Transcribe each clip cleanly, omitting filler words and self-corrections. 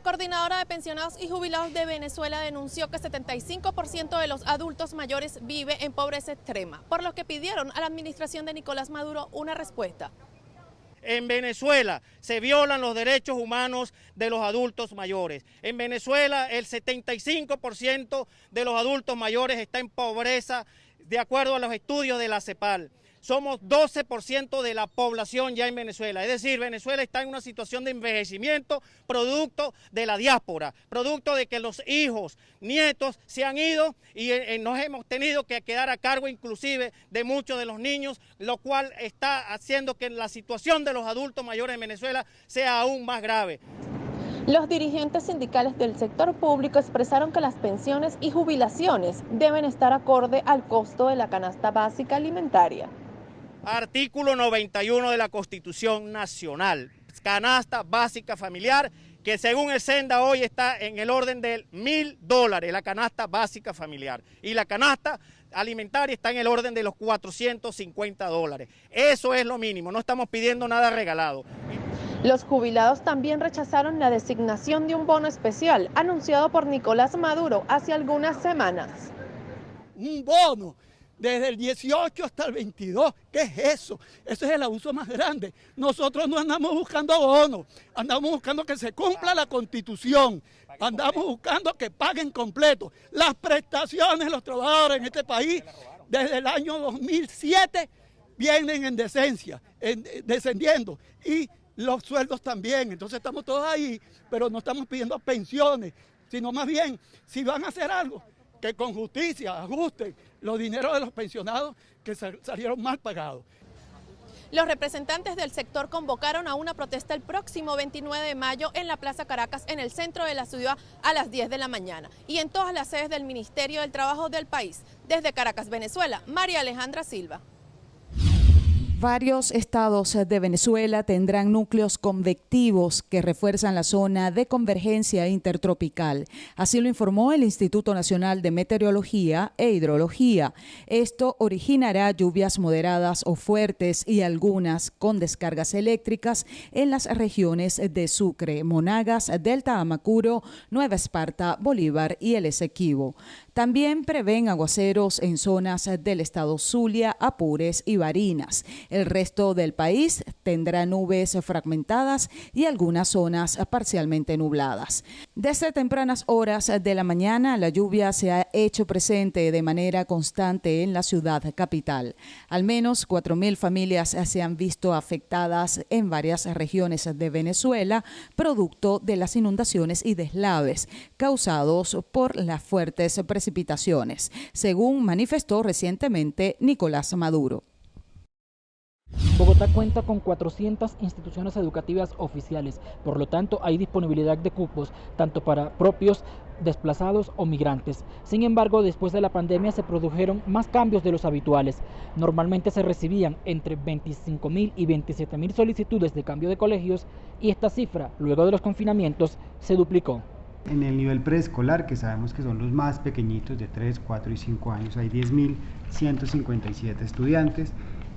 Coordinadora de Pensionados y Jubilados de Venezuela denunció que 75% de los adultos mayores vive en pobreza extrema, por lo que pidieron a la administración de Nicolás Maduro una respuesta. En Venezuela se violan los derechos humanos de los adultos mayores. En Venezuela el 75% de los adultos mayores está en pobreza, de acuerdo a los estudios de la CEPAL. Somos 12% de la población ya en Venezuela, es decir, Venezuela está en una situación de envejecimiento producto de la diáspora, producto de que los hijos, nietos se han ido y nos hemos tenido que quedar a cargo inclusive de muchos de los niños, lo cual está haciendo que la situación de los adultos mayores en Venezuela sea aún más grave. Los dirigentes sindicales del sector público expresaron que las pensiones y jubilaciones deben estar acorde al costo de la canasta básica alimentaria. Artículo 91 de la Constitución Nacional, canasta básica familiar, que según el Senda hoy está en el orden de $1.000, la canasta básica familiar. Y la canasta alimentaria está en el orden de los $450. Eso es lo mínimo, no estamos pidiendo nada regalado. Los jubilados también rechazaron la designación de un bono especial anunciado por Nicolás Maduro hace algunas semanas. Un bono desde el 18 hasta el 22, ¿qué es eso? Ese es el abuso más grande. Nosotros no andamos buscando bonos, andamos buscando que se cumpla la Constitución, andamos buscando que paguen completo. Las prestaciones de los trabajadores en este país desde el año 2007 vienen en descendiendo, y los sueldos también. Entonces estamos todos ahí, pero no estamos pidiendo pensiones, sino más bien, si van a hacer algo, que con justicia ajusten los dineros de los pensionados que salieron mal pagados. Los representantes del sector convocaron a una protesta el próximo 29 de mayo en la Plaza Caracas, en el centro de la ciudad, a las 10 de la mañana y en todas las sedes del Ministerio del Trabajo del país. Desde Caracas, Venezuela, María Alejandra Silva. Varios estados de Venezuela tendrán núcleos convectivos que refuerzan la zona de convergencia intertropical. Así lo informó el Instituto Nacional de Meteorología e Hidrología. Esto originará lluvias moderadas o fuertes y algunas con descargas eléctricas en las regiones de Sucre, Monagas, Delta Amacuro, Nueva Esparta, Bolívar y el Esequibo. También prevén aguaceros en zonas del estado Zulia, Apures y Barinas. El resto del país tendrá nubes fragmentadas y algunas zonas parcialmente nubladas. Desde tempranas horas de la mañana, la lluvia se ha hecho presente de manera constante en la ciudad capital. Al menos 4.000 familias se han visto afectadas en varias regiones de Venezuela, producto de las inundaciones y deslaves causados por las fuertes precipitaciones, según manifestó recientemente Nicolás Maduro. Bogotá cuenta con 400 instituciones educativas oficiales, por lo tanto hay disponibilidad de cupos tanto para propios, desplazados o migrantes. Sin embargo, después de la pandemia se produjeron más cambios de los habituales. Normalmente se recibían entre 25.000 y 27.000 solicitudes de cambio de colegios y esta cifra, luego de los confinamientos, se duplicó. En el nivel preescolar, que sabemos que son los más pequeñitos de 3, 4 y 5 años, hay 10.157 estudiantes.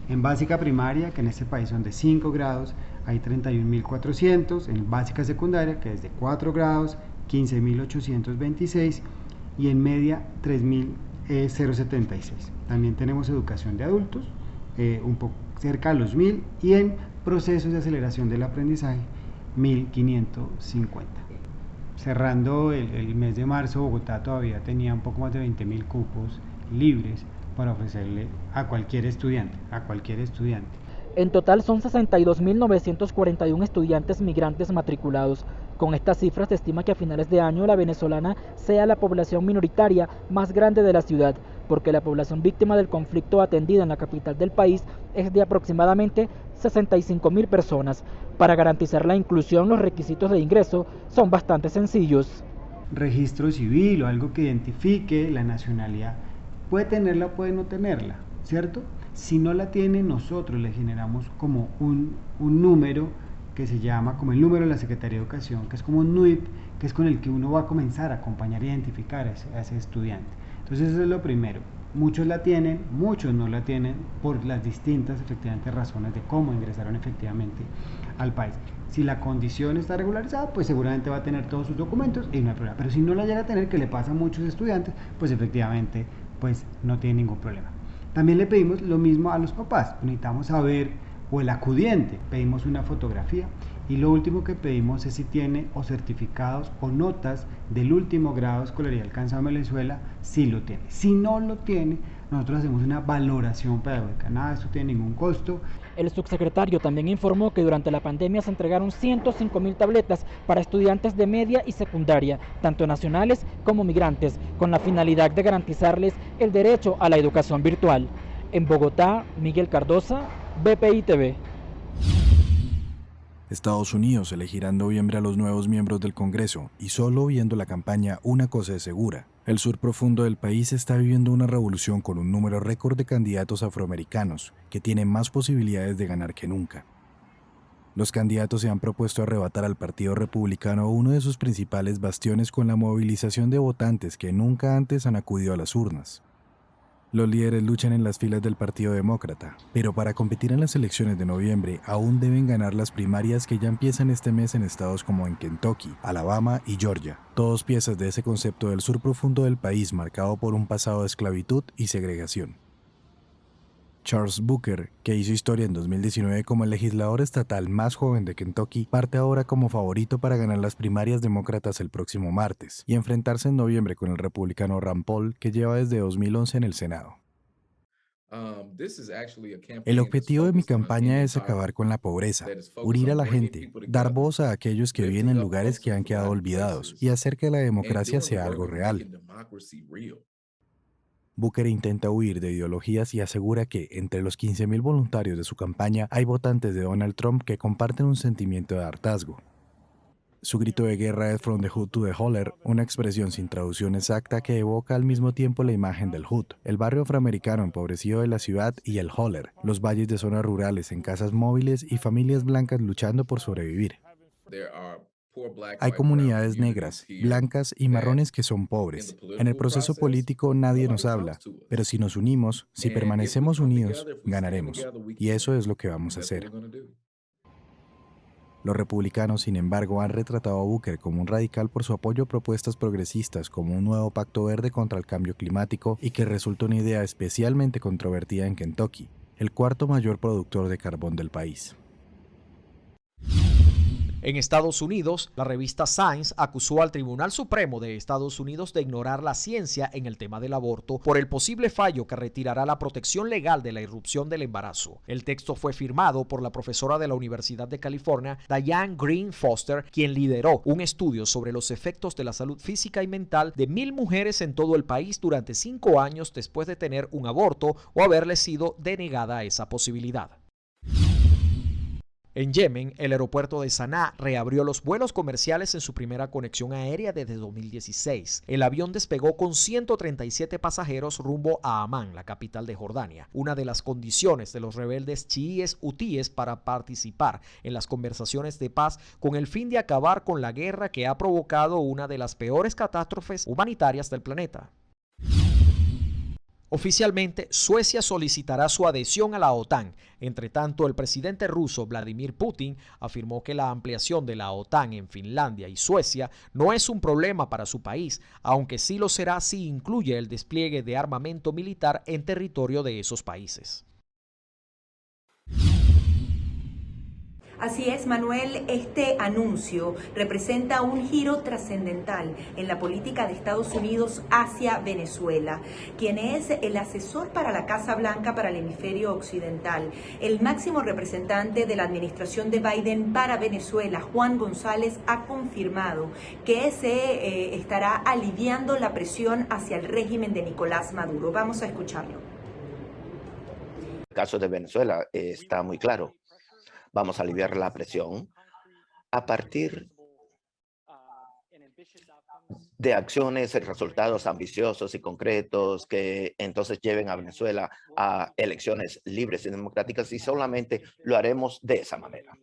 En básica primaria, que en este país son de 5 grados, hay 31.400. En básica secundaria, que es de 4 grados, 15.826. Y en media, 3.076. También tenemos educación de adultos, un poco cerca de los 1.000. Y en procesos de aceleración del aprendizaje, 1.550. Cerrando el mes de marzo, Bogotá todavía tenía un poco más de 20.000 cupos libres para ofrecerle a cualquier estudiante, En total son 62.941 estudiantes migrantes matriculados. Con estas cifras se estima que a finales de año la venezolana sea la población minoritaria más grande de la ciudad, porque la población víctima del conflicto atendida en la capital del país es de aproximadamente 65.000 personas. Para garantizar la inclusión, los requisitos de ingreso son bastante sencillos. Registro civil o algo que identifique la nacionalidad. Puede tenerla, puede no tenerla, ¿cierto? Si no la tiene, nosotros le generamos como un número que se llama como el número de la Secretaría de Educación, que es como un NUIP, que es con el que uno va a comenzar a acompañar e identificar a ese estudiante. Entonces eso es lo primero. Muchos la tienen, muchos no la tienen por las distintas efectivamente razones de cómo ingresaron efectivamente al país. Si la condición está regularizada, pues seguramente va a tener todos sus documentos y no hay problema. Pero si no la llega a tener, que le pasa a muchos estudiantes, pues efectivamente pues no tiene ningún problema. También le pedimos lo mismo a los papás. Necesitamos saber, o el acudiente, pedimos una fotografía. Y lo último que pedimos es si tiene o certificados o notas del último grado de escolaridad alcanzado en Venezuela, si lo tiene. Si no lo tiene, nosotros hacemos una valoración pedagógica. Nada de esto tiene ningún costo. El subsecretario también informó que durante la pandemia se entregaron 105.000 tabletas para estudiantes de media y secundaria, tanto nacionales como migrantes, con la finalidad de garantizarles el derecho a la educación virtual. En Bogotá, Miguel Cardosa, BPI TV. Estados Unidos elegirá en noviembre a los nuevos miembros del Congreso y solo viendo la campaña una cosa es segura. El sur profundo del país está viviendo una revolución con un número récord de candidatos afroamericanos que tienen más posibilidades de ganar que nunca. Los candidatos se han propuesto arrebatar al Partido Republicano uno de sus principales bastiones con la movilización de votantes que nunca antes han acudido a las urnas. Los líderes luchan en las filas del Partido Demócrata, pero para competir en las elecciones de noviembre aún deben ganar las primarias que ya empiezan este mes en estados como en Kentucky, Alabama y Georgia, todos piezas de ese concepto del sur profundo del país marcado por un pasado de esclavitud y segregación. Charles Booker, que hizo historia en 2019 como el legislador estatal más joven de Kentucky, parte ahora como favorito para ganar las primarias demócratas el próximo martes y enfrentarse en noviembre con el republicano Rand Paul, que lleva desde 2011 en el Senado. El objetivo de mi campaña es acabar con la pobreza, unir a la gente, dar voz a aquellos que viven en lugares que han quedado olvidados y hacer que la democracia sea algo real. Booker intenta huir de ideologías y asegura que, entre los 15.000 voluntarios de su campaña, hay votantes de Donald Trump que comparten un sentimiento de hartazgo. Su grito de guerra es "From the Hood to the Holler", una expresión sin traducción exacta que evoca al mismo tiempo la imagen del Hood, el barrio afroamericano empobrecido de la ciudad, y el Holler, los valles de zonas rurales en casas móviles y familias blancas luchando por sobrevivir. Hay comunidades negras, blancas y marrones que son pobres. En el proceso político nadie nos habla, pero si nos unimos, si permanecemos unidos, ganaremos. Y eso es lo que vamos a hacer. Los republicanos, sin embargo, han retratado a Booker como un radical por su apoyo a propuestas progresistas como un nuevo pacto verde contra el cambio climático y que resulta una idea especialmente controvertida en Kentucky, el cuarto mayor productor de carbón del país. En Estados Unidos, la revista Science acusó al Tribunal Supremo de Estados Unidos de ignorar la ciencia en el tema del aborto por el posible fallo que retirará la protección legal de la irrupción del embarazo. El texto fue firmado por la profesora de la Universidad de California, Diane Green Foster, quien lideró un estudio sobre los efectos de la salud física y mental de 1,000 mujeres en todo el país durante 5 años después de tener un aborto o haberle sido denegada esa posibilidad. En Yemen, el aeropuerto de Saná reabrió los vuelos comerciales en su primera conexión aérea desde 2016. El avión despegó con 137 pasajeros rumbo a Amán, la capital de Jordania, una de las condiciones de los rebeldes chiíes hutíes para participar en las conversaciones de paz con el fin de acabar con la guerra que ha provocado una de las peores catástrofes humanitarias del planeta. Oficialmente, Suecia solicitará su adhesión a la OTAN. Entre tanto, el presidente ruso Vladimir Putin afirmó que la ampliación de la OTAN en Finlandia y Suecia no es un problema para su país, aunque sí lo será si incluye el despliegue de armamento militar en territorio de esos países. Así es, Manuel, este anuncio representa un giro trascendental en la política de Estados Unidos hacia Venezuela. Quien es el asesor para la Casa Blanca para el hemisferio occidental, el máximo representante de la administración de Biden para Venezuela, Juan González, ha confirmado que se estará aliviando la presión hacia el régimen de Nicolás Maduro. Vamos a escucharlo. El caso de Venezuela está muy claro. Vamos a aliviar la presión a partir de acciones y resultados ambiciosos y concretos que entonces lleven a Venezuela a elecciones libres y democráticas, y solamente lo haremos de esa manera.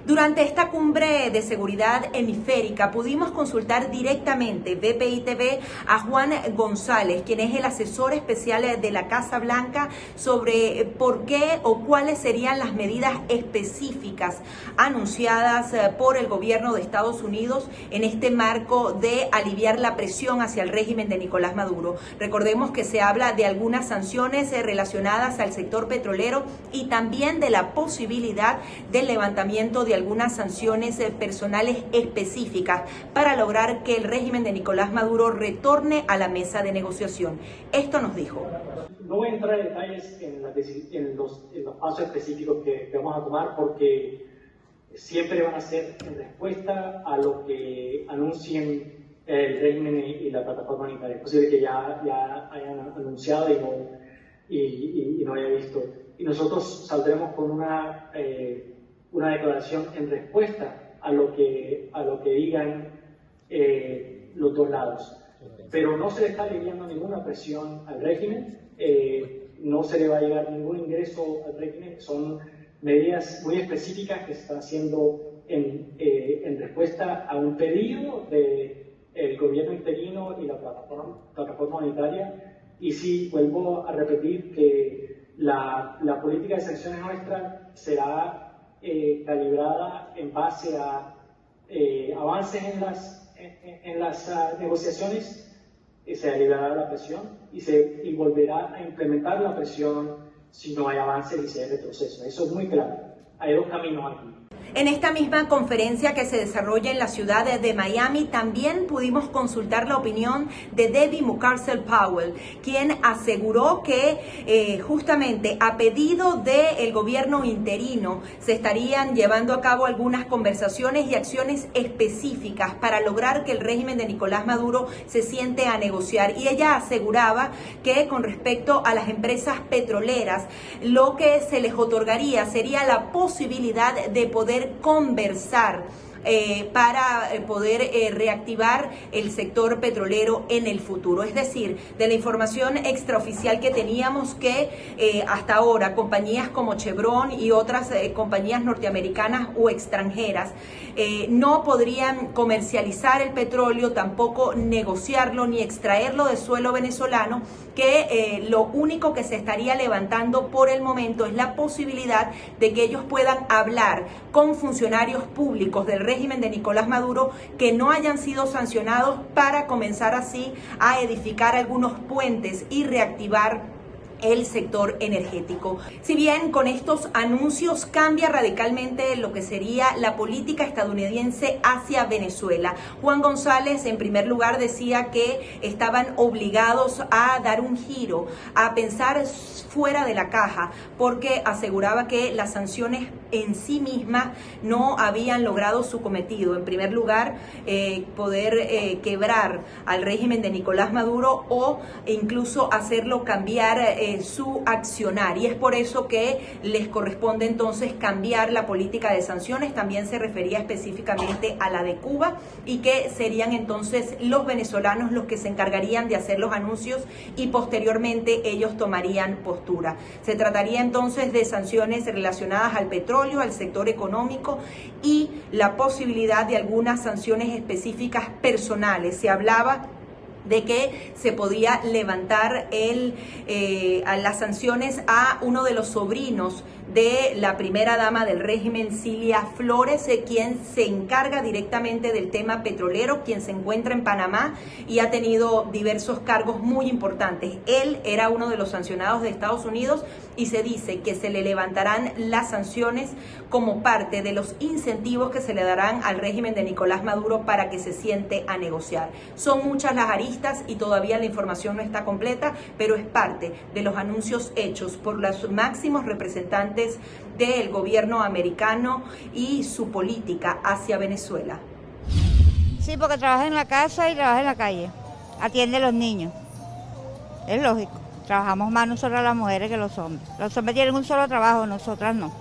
Durante esta cumbre de seguridad hemisférica pudimos consultar directamente BPI TV a Juan González, quien es el asesor especial de la Casa Blanca, sobre por qué o cuáles serían las medidas específicas anunciadas por el gobierno de Estados Unidos en este marco de aliviar la presión hacia el régimen de Nicolás Maduro. Recordemos que se habla de algunas sanciones relacionadas al sector petrolero y también de la posibilidad del levantamiento de algunas sanciones personales específicas para lograr que el régimen de Nicolás Maduro retorne a la mesa de negociación. Esto nos dijo. No voy a entrar en detalles en los pasos específicos que vamos a tomar, porque siempre van a ser en respuesta a lo que anuncien el régimen y la plataforma unitaria. Es posible que ya hayan anunciado y no haya visto. Y nosotros saldremos con una declaración en respuesta a lo que digan los dos lados. Pero no se le está aliviando ninguna presión al régimen, no se le va a llegar ningún ingreso al régimen. Son medidas muy específicas que se están haciendo en respuesta a un pedido del gobierno interino y la plataforma unitaria. Y sí, vuelvo a repetir que la política de sanciones nuestra será calibrada en base a avances en las negociaciones, se aliviará la presión y volverá a implementar la presión si no hay avances y si hay retroceso. Eso es muy claro. Hay dos caminos aquí. En esta misma conferencia que se desarrolla en la ciudad de Miami, también pudimos consultar la opinión de Debbie Mucarsel-Powell, quien aseguró que justamente a pedido del gobierno interino se estarían llevando a cabo algunas conversaciones y acciones específicas para lograr que el régimen de Nicolás Maduro se siente a negociar. Y ella aseguraba que con respecto a las empresas petroleras, lo que se les otorgaría sería la posibilidad de poder conversar para poder reactivar el sector petrolero en el futuro. Es decir, de la información extraoficial que teníamos, que hasta ahora compañías como Chevron y otras compañías norteamericanas o extranjeras no podrían comercializar el petróleo, tampoco negociarlo ni extraerlo de suelo venezolano, que lo único que se estaría levantando por el momento es la posibilidad de que ellos puedan hablar con funcionarios públicos del régimen de Nicolás Maduro que no hayan sido sancionados, para comenzar así a edificar algunos puentes y reactivar el sector energético. Si bien con estos anuncios cambia radicalmente lo que sería la política estadounidense hacia Venezuela, Juan González en primer lugar decía que estaban obligados a dar un giro, a pensar fuera de la caja, porque aseguraba que las sanciones en sí mismas no habían logrado su cometido. En primer lugar, poder quebrar al régimen de Nicolás Maduro o incluso hacerlo cambiar su accionar, y es por eso que les corresponde entonces cambiar la política de sanciones. También se refería específicamente a la de Cuba, y que serían entonces los venezolanos los que se encargarían de hacer los anuncios y posteriormente ellos tomarían postura. Se trataría entonces de sanciones relacionadas al petróleo, al sector económico, y la posibilidad de algunas sanciones específicas personales. Se hablaba de que se podía levantar las sanciones a uno de los sobrinos de la primera dama del régimen, Cilia Flores, quien se encarga directamente del tema petrolero, quien se encuentra en Panamá y ha tenido diversos cargos muy importantes. Él era uno de los sancionados de Estados Unidos, y se dice que se le levantarán las sanciones como parte de los incentivos que se le darán al régimen de Nicolás Maduro para que se siente a negociar. Son muchas las aristas y todavía la información no está completa, pero es parte de los anuncios hechos por los máximos representantes del gobierno americano y su política hacia Venezuela. Sí, porque trabaja en la casa y trabaja en la calle, atiende a los niños, es lógico. Trabajamos más nosotras las mujeres que los hombres. Los hombres tienen un solo trabajo, nosotras no.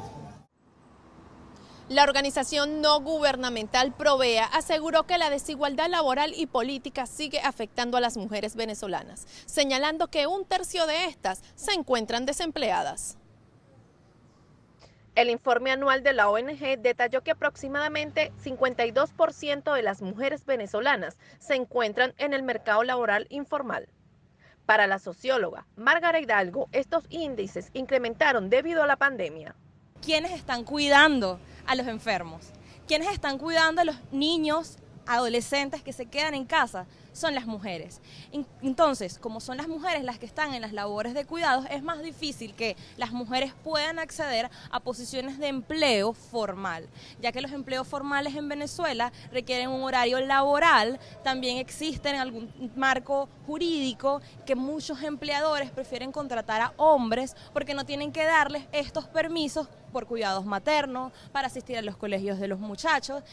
La organización no gubernamental Provea aseguró que la desigualdad laboral y política sigue afectando a las mujeres venezolanas, señalando que 1/3 de estas se encuentran desempleadas. El informe anual de la ONG detalló que aproximadamente 52% de las mujeres venezolanas se encuentran en el mercado laboral informal. Para la socióloga Márgara Hidalgo, estos índices incrementaron debido a la pandemia. ¿Quiénes están cuidando a los enfermos? ¿Quiénes están cuidando a los niños, adolescentes que se quedan en casa? Son las mujeres. Entonces, como son las mujeres las que están en las labores de cuidados, es más difícil que las mujeres puedan acceder a posiciones de empleo formal, ya que los empleos formales en Venezuela requieren un horario laboral, también existen algún marco jurídico que muchos empleadores prefieren contratar a hombres porque no tienen que darles estos permisos por cuidados maternos, para asistir a los colegios de los muchachos.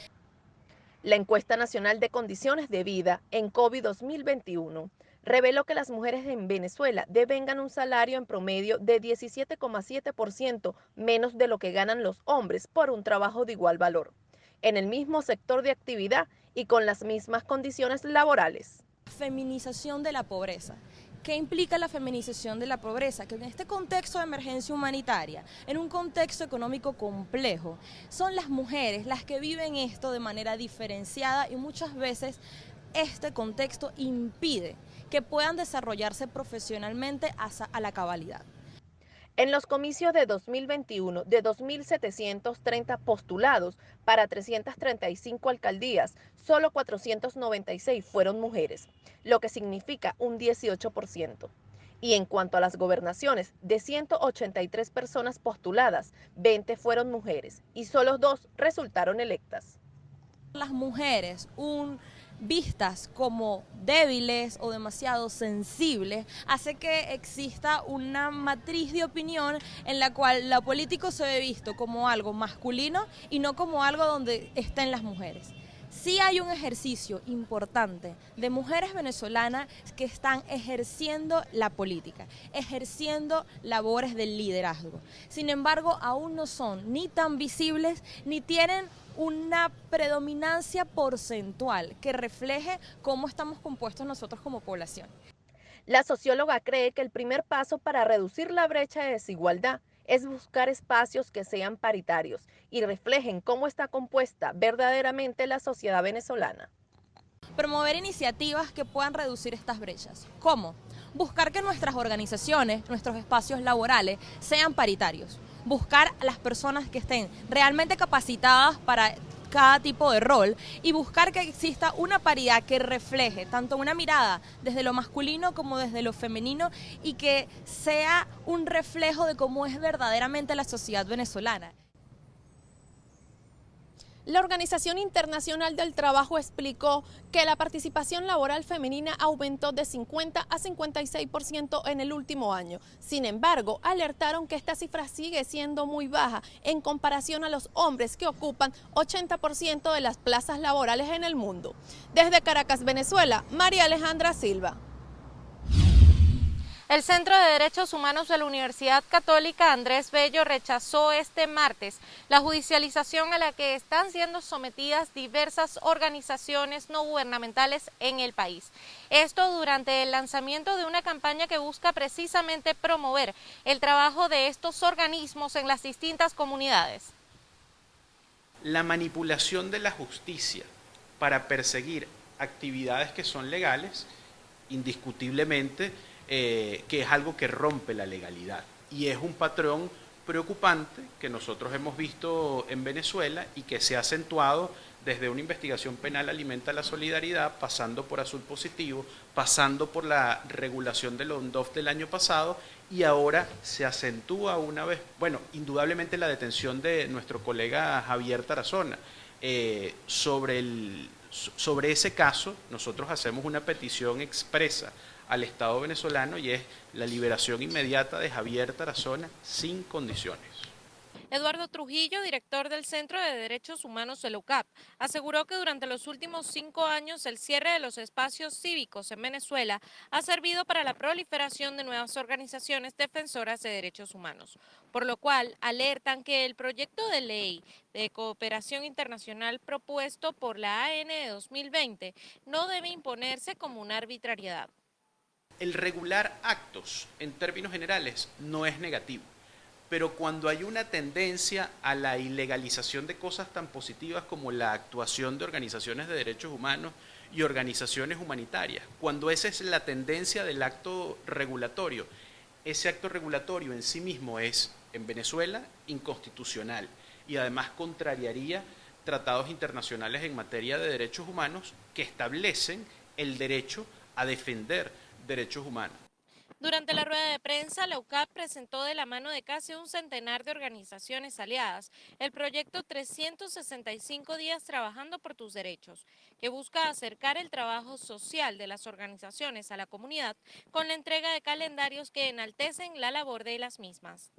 La encuesta nacional de condiciones de vida en COVID 2021 reveló que las mujeres en Venezuela devengan un salario en promedio de 17,7% menos de lo que ganan los hombres por un trabajo de igual valor, en el mismo sector de actividad y con las mismas condiciones laborales. Feminización de la pobreza. ¿Qué implica la feminización de la pobreza? Que en este contexto de emergencia humanitaria, en un contexto económico complejo, son las mujeres las que viven esto de manera diferenciada y muchas veces este contexto impide que puedan desarrollarse profesionalmente a la cabalidad. En los comicios de 2021, de 2.730 postulados para 335 alcaldías, solo 496 fueron mujeres, lo que significa un 18%. Y en cuanto a las gobernaciones, de 183 personas postuladas, 20 fueron mujeres y solo 2 resultaron electas. Las mujeres, vistas como débiles o demasiado sensibles, hace que exista una matriz de opinión en la cual lo político se ve visto como algo masculino y no como algo donde estén las mujeres. Sí hay un ejercicio importante de mujeres venezolanas que están ejerciendo la política, ejerciendo labores del liderazgo. Sin embargo, aún no son ni tan visibles ni tienen una predominancia porcentual que refleje cómo estamos compuestos nosotros como población. La socióloga cree que el primer paso para reducir la brecha de desigualdad es buscar espacios que sean paritarios y reflejen cómo está compuesta verdaderamente la sociedad venezolana. Promover iniciativas que puedan reducir estas brechas. ¿Cómo? Buscar que nuestras organizaciones, nuestros espacios laborales sean paritarios. Buscar a las personas que estén realmente capacitadas para cada tipo de rol y buscar que exista una paridad que refleje tanto una mirada desde lo masculino como desde lo femenino y que sea un reflejo de cómo es verdaderamente la sociedad venezolana. La Organización Internacional del Trabajo explicó que la participación laboral femenina aumentó de 50 a 56% en el último año. Sin embargo, alertaron que esta cifra sigue siendo muy baja en comparación a los hombres que ocupan 80% de las plazas laborales en el mundo. Desde Caracas, Venezuela, María Alejandra Silva. El Centro de Derechos Humanos de la Universidad Católica Andrés Bello rechazó este martes la judicialización a la que están siendo sometidas diversas organizaciones no gubernamentales en el país. Esto durante el lanzamiento de una campaña que busca precisamente promover el trabajo de estos organismos en las distintas comunidades. La manipulación de la justicia para perseguir actividades que son legales, indiscutiblemente, que es algo que rompe la legalidad y es un patrón preocupante que nosotros hemos visto en Venezuela y que se ha acentuado desde una investigación penal Alimenta la Solidaridad, pasando por Azul Positivo, pasando por la regulación del ONDOF del año pasado y ahora se acentúa una vez, bueno, indudablemente la detención de nuestro colega Javier Tarazona. Sobre ese caso nosotros hacemos una petición expresa al Estado venezolano y es la liberación inmediata de Javier Tarazona sin condiciones. Eduardo Trujillo, director del Centro de Derechos Humanos de la UCAP, aseguró que durante los últimos 5 años el cierre de los espacios cívicos en Venezuela ha servido para la proliferación de nuevas organizaciones defensoras de derechos humanos, por lo cual alertan que el proyecto de ley de cooperación internacional propuesto por la AN de 2020 no debe imponerse como una arbitrariedad. El regular actos, en términos generales, no es negativo, pero cuando hay una tendencia a la ilegalización de cosas tan positivas como la actuación de organizaciones de derechos humanos y organizaciones humanitarias, cuando esa es la tendencia del acto regulatorio, ese acto regulatorio en sí mismo es, en Venezuela, inconstitucional y además contrariaría tratados internacionales en materia de derechos humanos que establecen el derecho a defender derechos humanos. Durante la rueda de prensa, la UCAP presentó de la mano de casi un centenar de organizaciones aliadas el proyecto 365 días trabajando por tus derechos, que busca acercar el trabajo social de las organizaciones a la comunidad con la entrega de calendarios que enaltecen la labor de las mismas.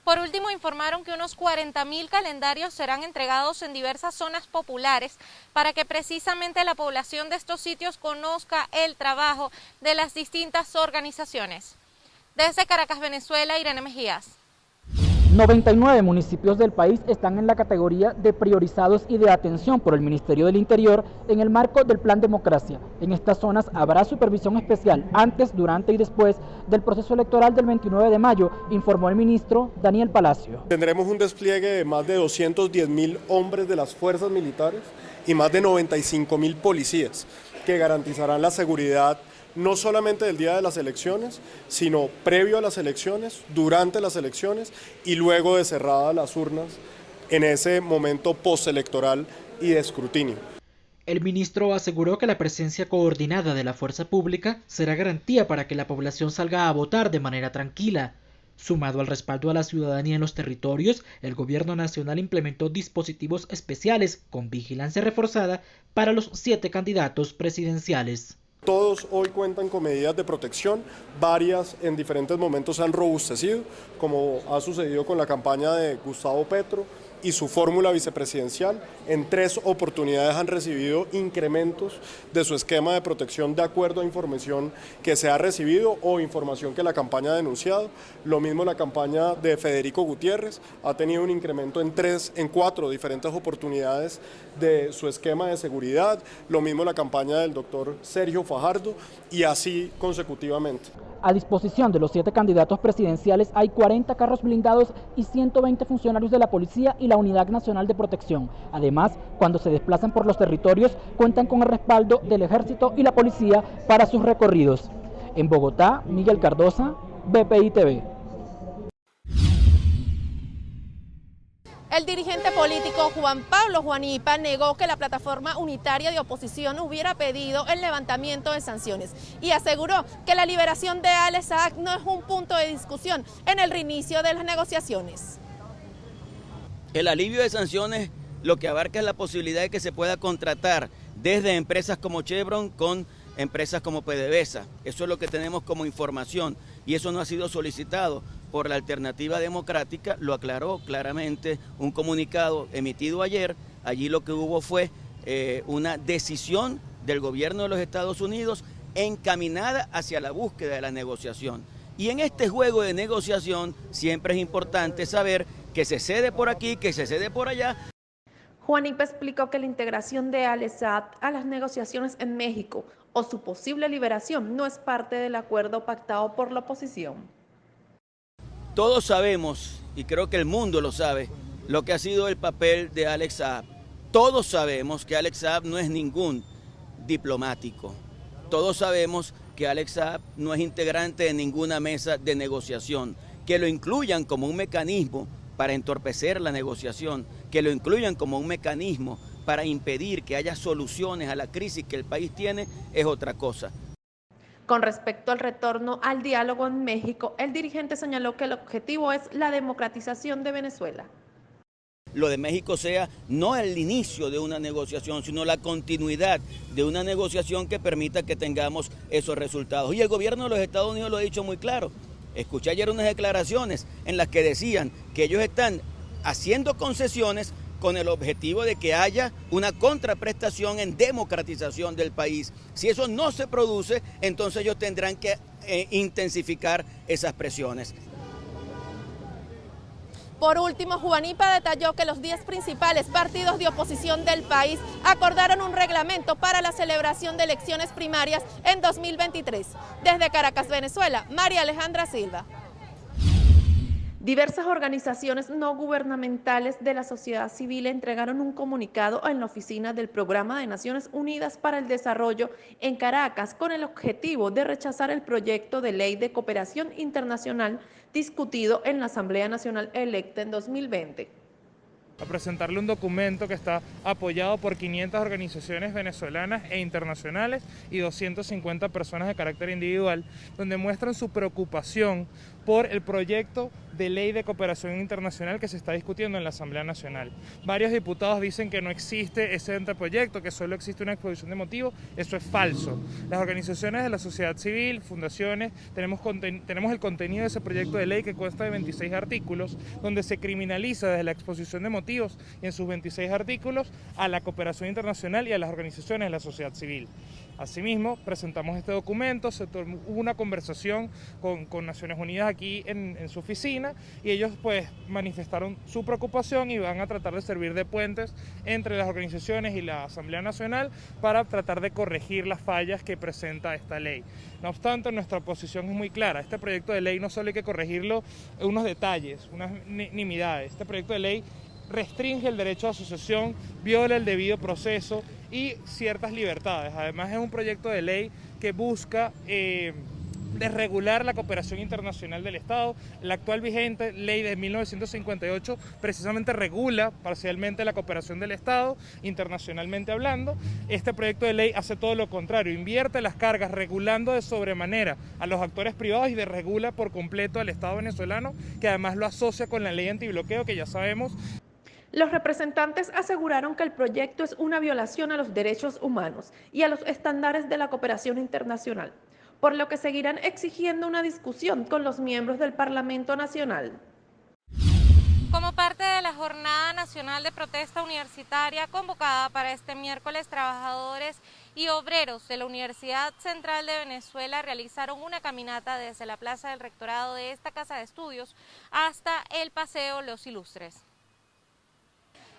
Por último, informaron que unos 40.000 calendarios serán entregados en diversas zonas populares para que precisamente la población de estos sitios conozca el trabajo de las distintas organizaciones. Desde Caracas, Venezuela, Irene Mejías. 99 municipios del país están en la categoría de priorizados y de atención por el Ministerio del Interior en el marco del Plan Democracia. En estas zonas habrá supervisión especial antes, durante y después del proceso electoral del 29 de mayo, informó el ministro Daniel Palacio. Tendremos un despliegue de más de 210.000 hombres de las fuerzas militares y más de 95.000 policías que garantizarán la seguridad no solamente del día de las elecciones, sino previo a las elecciones, durante las elecciones y luego de cerradas las urnas en ese momento postelectoral y de escrutinio. El ministro aseguró que la presencia coordinada de la fuerza pública será garantía para que la población salga a votar de manera tranquila. Sumado al respaldo a la ciudadanía en los territorios, el gobierno nacional implementó dispositivos especiales con vigilancia reforzada para los 7 candidatos presidenciales. Todos hoy cuentan con medidas de protección, varias en diferentes momentos se han robustecido, como ha sucedido con la campaña de Gustavo Petro y su fórmula vicepresidencial. En 3 oportunidades han recibido incrementos de su esquema de protección de acuerdo a información que se ha recibido o información que la campaña ha denunciado. Lo mismo la campaña de Federico Gutiérrez ha tenido un incremento en 4 diferentes oportunidades de su esquema de seguridad. Lo mismo la campaña del doctor Sergio Fajardo y así consecutivamente. A disposición de los 7 candidatos presidenciales hay 40 carros blindados y 120 funcionarios de la policía y la Unidad Nacional de Protección. Además, cuando se desplazan por los territorios, cuentan con el respaldo del Ejército y la Policía para sus recorridos. En Bogotá, Miguel Cardosa, BPI TV. El dirigente político Juan Pablo Juanipa negó que la plataforma unitaria de oposición hubiera pedido el levantamiento de sanciones y aseguró que la liberación de Alex Saab no es un punto de discusión en el reinicio de las negociaciones. El alivio de sanciones lo que abarca es la posibilidad de que se pueda contratar desde empresas como Chevron con empresas como PDVSA. Eso es lo que tenemos como información y eso no ha sido solicitado por la Alternativa Democrática, lo aclaró claramente un comunicado emitido ayer. Allí lo que hubo fue una decisión del gobierno de los Estados Unidos encaminada hacia la búsqueda de la negociación. Y en este juego de negociación siempre es importante saber que se cede por aquí, que se cede por allá. Juanipa explicó que la integración de Alex Saab a las negociaciones en México o su posible liberación no es parte del acuerdo pactado por la oposición. Todos sabemos, y creo que el mundo lo sabe, lo que ha sido el papel de Alex Saab. Todos sabemos que Alex Saab no es ningún diplomático. Todos sabemos que Alex Saab no es integrante de ninguna mesa de negociación. Que lo incluyan como un mecanismo para entorpecer la negociación, que lo incluyan como un mecanismo para impedir que haya soluciones a la crisis que el país tiene, es otra cosa. Con respecto al retorno al diálogo en México, el dirigente señaló que el objetivo es la democratización de Venezuela. Lo de México sea no el inicio de una negociación, sino la continuidad de una negociación que permita que tengamos esos resultados. Y el gobierno de los Estados Unidos lo ha dicho muy claro. Escuché ayer unas declaraciones en las que decían que ellos están haciendo concesiones con el objetivo de que haya una contraprestación en democratización del país. Si eso no se produce, entonces ellos tendrán que intensificar esas presiones. Por último, Juanipa detalló que los 10 principales partidos de oposición del país acordaron un reglamento para la celebración de elecciones primarias en 2023. Desde Caracas, Venezuela, María Alejandra Silva. Diversas organizaciones no gubernamentales de la sociedad civil entregaron un comunicado en la oficina del Programa de Naciones Unidas para el Desarrollo en Caracas con el objetivo de rechazar el proyecto de ley de cooperación internacional discutido en la Asamblea Nacional electa en 2020. A presentarle un documento que está apoyado por 500 organizaciones venezolanas e internacionales y 250 personas de carácter individual, donde muestran su preocupación por el proyecto de ley de cooperación internacional que se está discutiendo en la Asamblea Nacional. Varios diputados dicen que no existe ese anteproyecto, que solo existe una exposición de motivos. Eso es falso. Las organizaciones de la sociedad civil, fundaciones, tenemos el contenido de ese proyecto de ley que consta de 26 artículos, donde se criminaliza desde la exposición de motivos y en sus 26 artículos a la cooperación internacional y a las organizaciones de la sociedad civil. Asimismo, presentamos este documento, hubo una conversación con Naciones Unidas aquí en su oficina y ellos pues manifestaron su preocupación y van a tratar de servir de puentes entre las organizaciones y la Asamblea Nacional para tratar de corregir las fallas que presenta esta ley. No obstante, nuestra posición es muy clara. Este proyecto de ley no solo hay que corregirlo en unos detalles, unas nimiedades. Este proyecto de ley restringe el derecho a asociación, viola el debido proceso y ciertas libertades. Además, es un proyecto de ley que busca desregular la cooperación internacional del Estado. La actual vigente ley de 1958 precisamente regula parcialmente la cooperación del Estado, internacionalmente hablando. Este proyecto de ley hace todo lo contrario, invierte las cargas regulando de sobremanera a los actores privados y desregula por completo al Estado venezolano, que además lo asocia con la ley antibloqueo, que ya sabemos. Los representantes aseguraron que el proyecto es una violación a los derechos humanos y a los estándares de la cooperación internacional, por lo que seguirán exigiendo una discusión con los miembros del Parlamento Nacional. Como parte de la Jornada Nacional de Protesta Universitaria convocada para este miércoles, trabajadores y obreros de la Universidad Central de Venezuela realizaron una caminata desde la plaza del rectorado de esta casa de estudios hasta el Paseo Los Ilustres.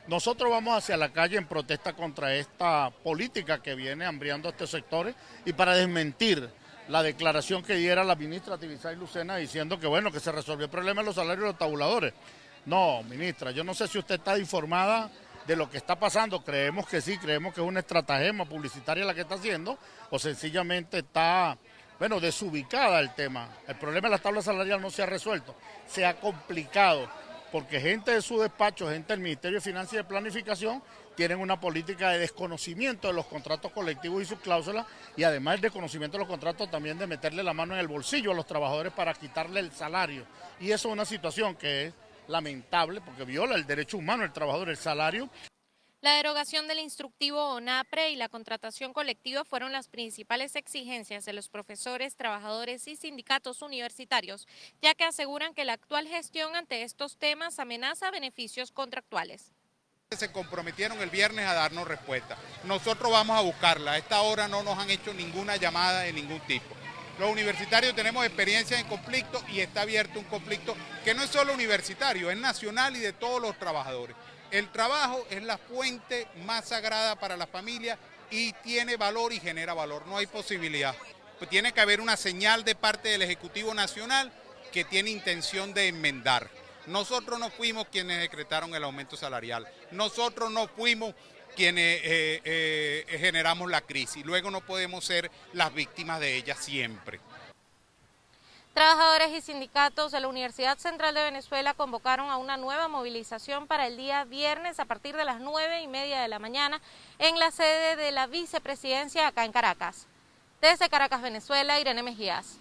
Nosotros vamos hacia la calle en protesta contra esta política que viene hambriando a estos sectores y para desmentir la declaración que diera la ministra Tibisay Lucena diciendo que bueno, que se resolvió el problema de los salarios de los tabuladores. No, ministra, yo no sé si usted está informada de lo que está pasando. Creemos que sí, creemos que es una estratagema publicitaria la que está haciendo o sencillamente está, bueno, desubicada el tema. El problema de la tabla salarial no se ha resuelto, se ha complicado, porque gente de su despacho, gente del Ministerio de Finanzas y de Planificación, tienen una política de desconocimiento de los contratos colectivos y sus cláusulas, y además el desconocimiento de los contratos también de meterle la mano en el bolsillo a los trabajadores para quitarle el salario. Y eso es una situación que es lamentable porque viola el derecho humano del trabajador, el salario. La derogación del instructivo ONAPRE y la contratación colectiva fueron las principales exigencias de los profesores, trabajadores y sindicatos universitarios, ya que aseguran que la actual gestión ante estos temas amenaza beneficios contractuales. Se comprometieron el viernes a darnos respuesta. Nosotros vamos a buscarla. A esta hora no nos han hecho ninguna llamada de ningún tipo. Los universitarios tenemos experiencia en conflicto y está abierto un conflicto que no es solo universitario, es nacional y de todos los trabajadores. El trabajo es la fuente más sagrada para la familia y tiene valor y genera valor, no hay posibilidad. Pues tiene que haber una señal de parte del Ejecutivo Nacional que tiene intención de enmendar. Nosotros no fuimos quienes decretaron el aumento salarial, nosotros no fuimos quienes generamos la crisis, luego no podemos ser las víctimas de ella siempre. Trabajadores y sindicatos de la Universidad Central de Venezuela convocaron a una nueva movilización para el día viernes a partir de las 9:30 de la mañana en la sede de la vicepresidencia acá en Caracas. Desde Caracas, Venezuela, Irene Mejías.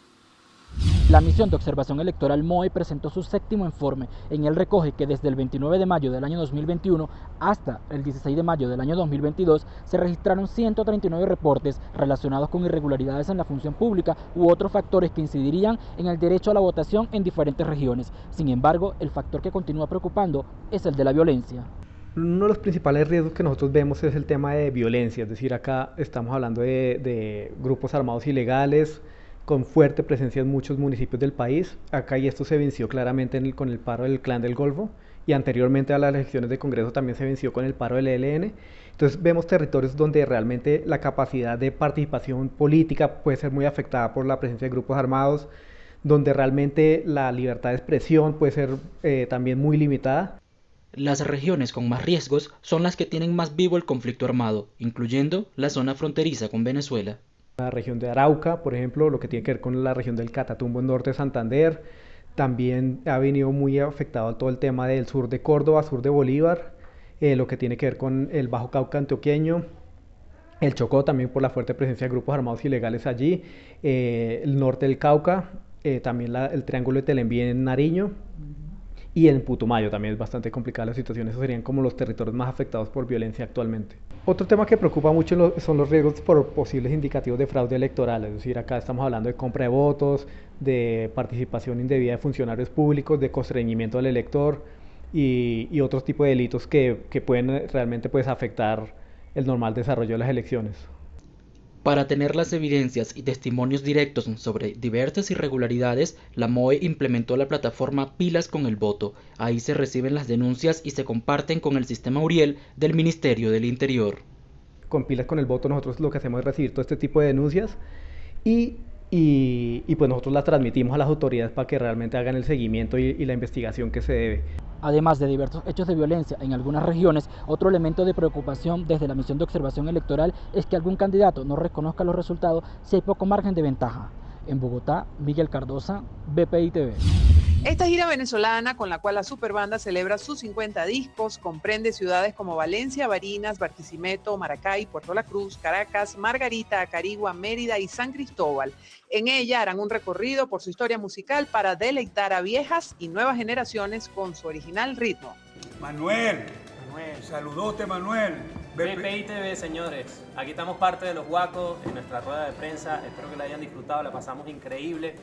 La misión de observación electoral MOE presentó su 7º informe. En él recoge que desde el 29 de mayo del año 2021 hasta el 16 de mayo del año 2022 se registraron 139 reportes relacionados con irregularidades en la función pública u otros factores que incidirían en el derecho a la votación en diferentes regiones. Sin embargo, el factor que continúa preocupando es el de la violencia. Uno de los principales riesgos que nosotros vemos es el tema de violencia, es decir, acá estamos hablando de grupos armados ilegales, con fuerte presencia en muchos municipios del país. Acá y esto se venció claramente con el paro del Clan del Golfo y anteriormente a las elecciones de Congreso también se venció con el paro del ELN. Entonces vemos territorios donde realmente la capacidad de participación política puede ser muy afectada por la presencia de grupos armados, donde realmente la libertad de expresión puede ser también muy limitada. Las regiones con más riesgos son las que tienen más vivo el conflicto armado, incluyendo la zona fronteriza con Venezuela. La región de Arauca, por ejemplo, lo que tiene que ver con la región del Catatumbo en norte de Santander, también ha venido muy afectado todo el tema del sur de Córdoba, sur de Bolívar, lo que tiene que ver con el Bajo Cauca antioqueño, el Chocó también por la fuerte presencia de grupos armados ilegales allí, el norte del Cauca, también el Triángulo de Telembí en Nariño, y en Putumayo también es bastante complicada la situación. Esos serían como los territorios más afectados por violencia actualmente. Otro tema que preocupa mucho son los riesgos por posibles indicativos de fraude electoral, es decir, acá estamos hablando de compra de votos, de participación indebida de funcionarios públicos, de constreñimiento al elector y otros tipos de delitos que pueden realmente afectar el normal desarrollo de las elecciones. Para tener las evidencias y testimonios directos sobre diversas irregularidades, la MOE implementó la plataforma Pilas con el Voto. Ahí se reciben las denuncias y se comparten con el sistema Uriel del Ministerio del Interior. Con Pilas con el Voto nosotros lo que hacemos es recibir todo este tipo de denuncias y pues nosotros las transmitimos a las autoridades para que realmente hagan el seguimiento y la investigación que se debe. Además de diversos hechos de violencia en algunas regiones, otro elemento de preocupación desde la misión de observación electoral es que algún candidato no reconozca los resultados si hay poco margen de ventaja. En Bogotá, Miguel Cardosa, BPI TV. Esta gira venezolana, con la cual la Superbanda celebra sus 50 discos, comprende ciudades como Valencia, Barinas, Barquisimeto, Maracay, Puerto La Cruz, Caracas, Margarita, Acarigua, Mérida y San Cristóbal. En ella harán un recorrido por su historia musical para deleitar a viejas y nuevas generaciones con su original ritmo. Manuel, saludote Manuel. BPI TV, señores, aquí estamos parte de Los Guacos en nuestra rueda de prensa, espero que la hayan disfrutado, la pasamos increíble.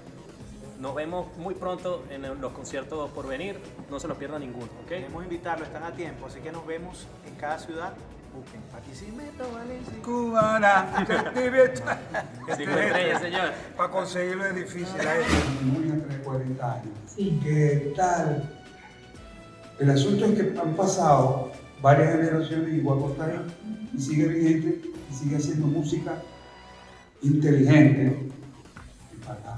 Nos vemos muy pronto en los conciertos por venir, no se los pierdan ninguno, ¿ok? Queremos invitarlo, están a tiempo, así que nos vemos en cada ciudad. Busquen Barquisimeto, Valencia. Cubana, señor. Para conseguirlo es difícil. Muy entre 40 años. Sí. ¿Qué tal? El asunto es que han pasado varias generaciones y Guaco está ahí y sigue vigente y sigue haciendo música inteligente para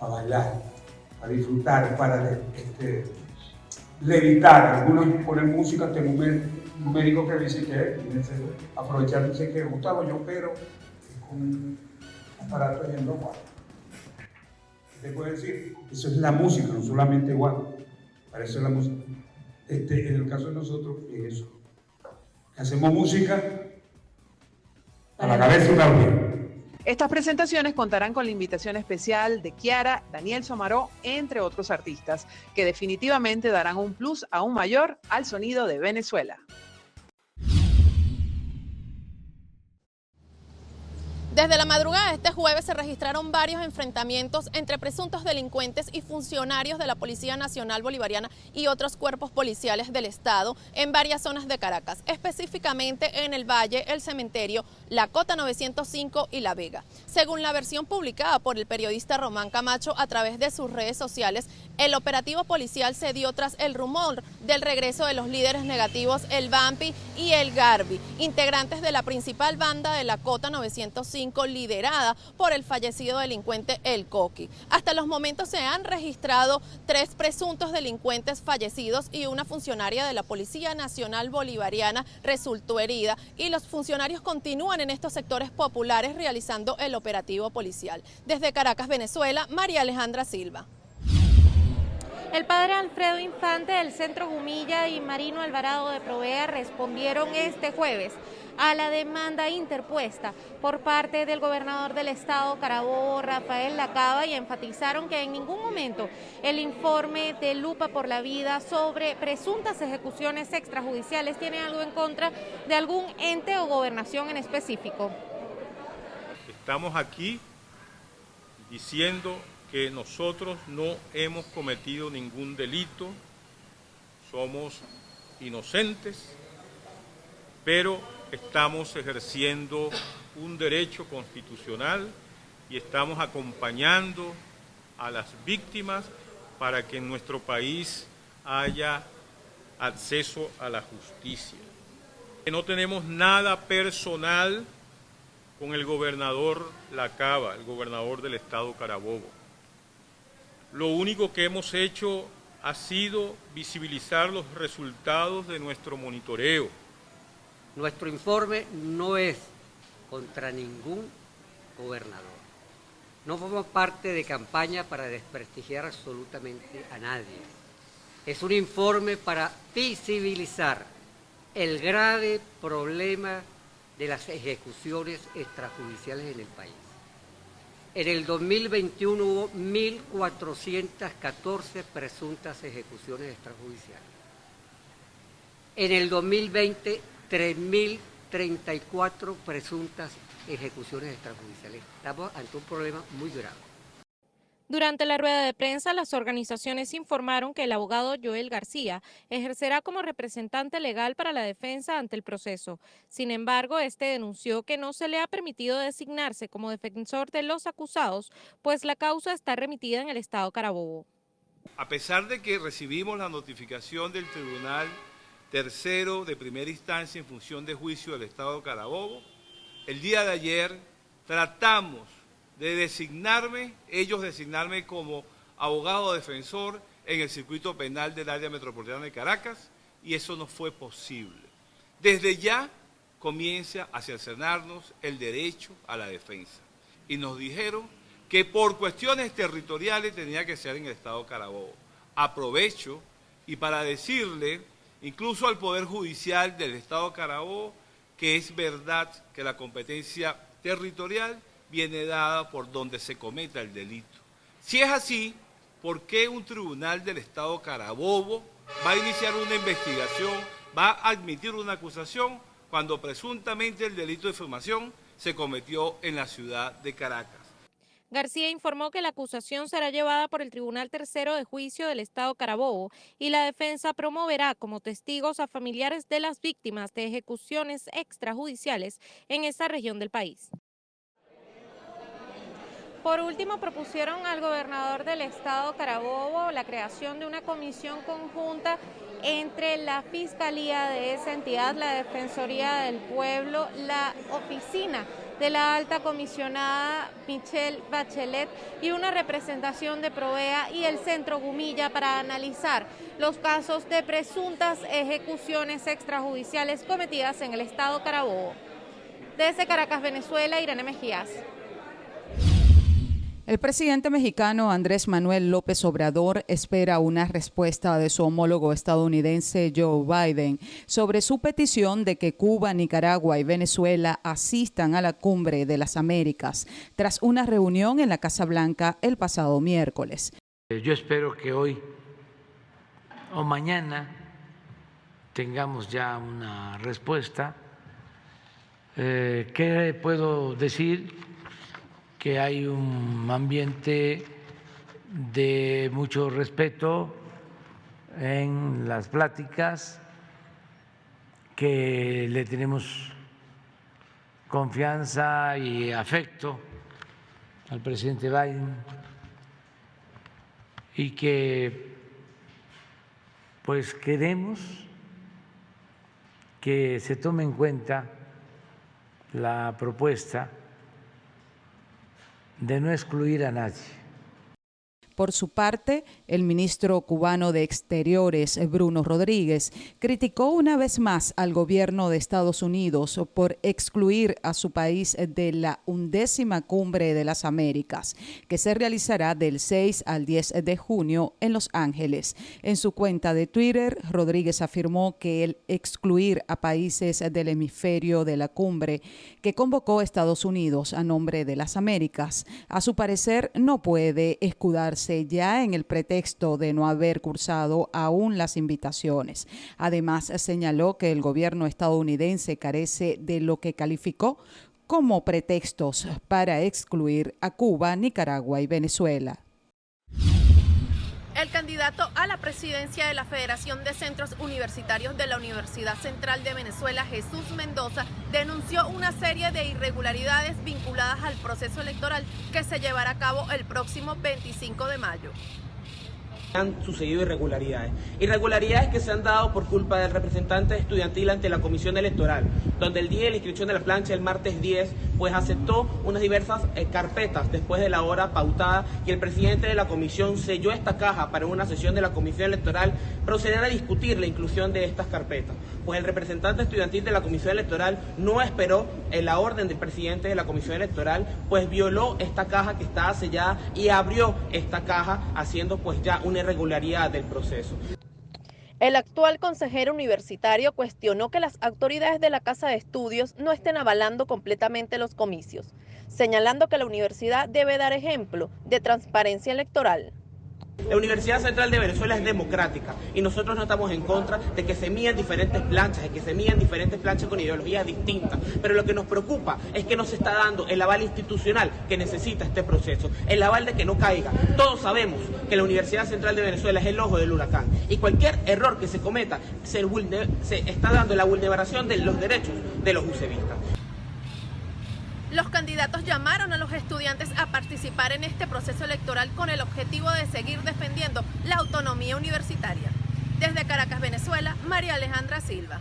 bailar, para disfrutar, para levitar. Algunos ponen música, tengo un médico que dice que aprovechar, dice que Gustavo, yo opero con un aparato de endógeno. Te puedo decir, eso es la música, no solamente Guaco, para eso es la música. En el caso de nosotros es eso, que hacemos música a la cabeza de una orquesta. Estas presentaciones contarán con la invitación especial de Kiara, Daniel Somaró, entre otros artistas, que definitivamente darán un plus aún mayor al sonido de Venezuela. Desde la madrugada de este jueves se registraron varios enfrentamientos entre presuntos delincuentes y funcionarios de la Policía Nacional Bolivariana y otros cuerpos policiales del Estado en varias zonas de Caracas, específicamente en el Valle, el Cementerio, la Cota 905 y La Vega. Según la versión publicada por el periodista Román Camacho a través de sus redes sociales, el operativo policial se dio tras el rumor del regreso de los líderes negativos El Vampi y El Garbi, integrantes de la principal banda de la Cota 905, liderada por el fallecido delincuente El Coqui. Hasta los momentos se han registrado 3 presuntos delincuentes fallecidos y una funcionaria de la Policía Nacional Bolivariana resultó herida y los funcionarios continúan en estos sectores populares realizando el operativo policial. Desde Caracas, Venezuela, María Alejandra Silva. El padre Alfredo Infante del Centro Gumilla y Marino Alvarado de Provea respondieron este jueves a la demanda interpuesta por parte del gobernador del estado Carabobo, Rafael Lacaba, y enfatizaron que en ningún momento el informe de Lupa por la Vida sobre presuntas ejecuciones extrajudiciales tiene algo en contra de algún ente o gobernación en específico. Estamos aquí diciendo que nosotros no hemos cometido ningún delito, somos inocentes, pero estamos ejerciendo un derecho constitucional y estamos acompañando a las víctimas para que en nuestro país haya acceso a la justicia. No tenemos nada personal con el gobernador Lacaba, el gobernador del estado Carabobo. Lo único que hemos hecho ha sido visibilizar los resultados de nuestro monitoreo. Nuestro informe no es contra ningún gobernador. No forma parte de campaña para desprestigiar absolutamente a nadie. Es un informe para visibilizar el grave problema de las ejecuciones extrajudiciales en el país. En el 2021 hubo 1.414 presuntas ejecuciones extrajudiciales. En el 2020, 3.034 presuntas ejecuciones extrajudiciales. Estamos ante un problema muy grave. Durante la rueda de prensa, las organizaciones informaron que el abogado Joel García ejercerá como representante legal para la defensa ante el proceso. Sin embargo, este denunció que no se le ha permitido designarse como defensor de los acusados, pues la causa está remitida en el Estado Carabobo. A pesar de que recibimos la notificación del Tribunal Tercero de Primera Instancia en función de juicio del Estado Carabobo, el día de ayer tratamos de ellos designarme como abogado defensor en el circuito penal del área metropolitana de Caracas, y eso no fue posible. Desde ya comienza a cercenarnos el derecho a la defensa, y nos dijeron que por cuestiones territoriales tenía que ser en el Estado Carabobo. Aprovecho y para decirle, incluso al Poder Judicial del Estado Carabobo, que es verdad que la competencia territorial viene dada por donde se cometa el delito. Si es así, ¿por qué un tribunal del Estado Carabobo va a iniciar una investigación, va a admitir una acusación cuando presuntamente el delito de difamación se cometió en la ciudad de Caracas? García informó que la acusación será llevada por el Tribunal Tercero de Juicio del Estado Carabobo y la defensa promoverá como testigos a familiares de las víctimas de ejecuciones extrajudiciales en esta región del país. Por último, propusieron al gobernador del Estado Carabobo la creación de una comisión conjunta entre la Fiscalía de esa entidad, la Defensoría del Pueblo, la Oficina de la Alta Comisionada Michelle Bachelet y una representación de Provea y el Centro Gumilla para analizar los casos de presuntas ejecuciones extrajudiciales cometidas en el Estado Carabobo. Desde Caracas, Venezuela, Irene Mejías. El presidente mexicano Andrés Manuel López Obrador espera una respuesta de su homólogo estadounidense Joe Biden sobre su petición de que Cuba, Nicaragua y Venezuela asistan a la Cumbre de las Américas tras una reunión en la Casa Blanca el pasado miércoles. Yo espero que hoy o mañana tengamos ya una respuesta. ¿Qué puedo decir? Que hay un ambiente de mucho respeto en las pláticas, que le tenemos confianza y afecto al presidente Biden y que pues queremos que se tome en cuenta la propuesta de no excluir a nadie. Por su parte, el ministro cubano de Exteriores, Bruno Rodríguez, criticó una vez más al gobierno de Estados Unidos por excluir a su país de la 11ª Cumbre de las Américas, que se realizará del 6 al 10 de junio en Los Ángeles. En su cuenta de Twitter, Rodríguez afirmó que el excluir a países del hemisferio de la cumbre que convocó Estados Unidos a nombre de las Américas, a su parecer no puede escudarse ya en el pretexto de no haber cursado aún las invitaciones. Además, señaló que el gobierno estadounidense carece de lo que calificó como pretextos para excluir a Cuba, Nicaragua y Venezuela. El candidato a la presidencia de la Federación de Centros Universitarios de la Universidad Central de Venezuela, Jesús Mendoza, denunció una serie de irregularidades vinculadas al proceso electoral que se llevará a cabo el próximo 25 de mayo. Han sucedido irregularidades que se han dado por culpa del representante estudiantil ante la comisión electoral, donde el día de la inscripción de la plancha, el martes 10, pues aceptó unas diversas carpetas después de la hora pautada, y el presidente de la comisión selló esta caja para una sesión de la comisión electoral proceder a discutir la inclusión de estas carpetas. Pues el representante estudiantil de la comisión electoral no esperó la orden del presidente de la comisión electoral, pues violó esta caja que estaba sellada y abrió esta caja, haciendo pues ya una irregularidad del proceso. El actual consejero universitario cuestionó que las autoridades de la Casa de Estudios no estén avalando completamente los comicios, señalando que la universidad debe dar ejemplo de transparencia electoral. La Universidad Central de Venezuela es democrática y nosotros no estamos en contra de que se midan diferentes planchas, con ideologías distintas, pero lo que nos preocupa es que no se está dando el aval institucional que necesita este proceso, el aval de que no caiga. Todos sabemos que la Universidad Central de Venezuela es el ojo del huracán y cualquier error que se cometa se está dando la vulneración de los derechos de los ucevistas. Los candidatos llamaron a los estudiantes a participar en este proceso electoral con el objetivo de seguir defendiendo la autonomía universitaria. Desde Caracas, Venezuela, María Alejandra Silva.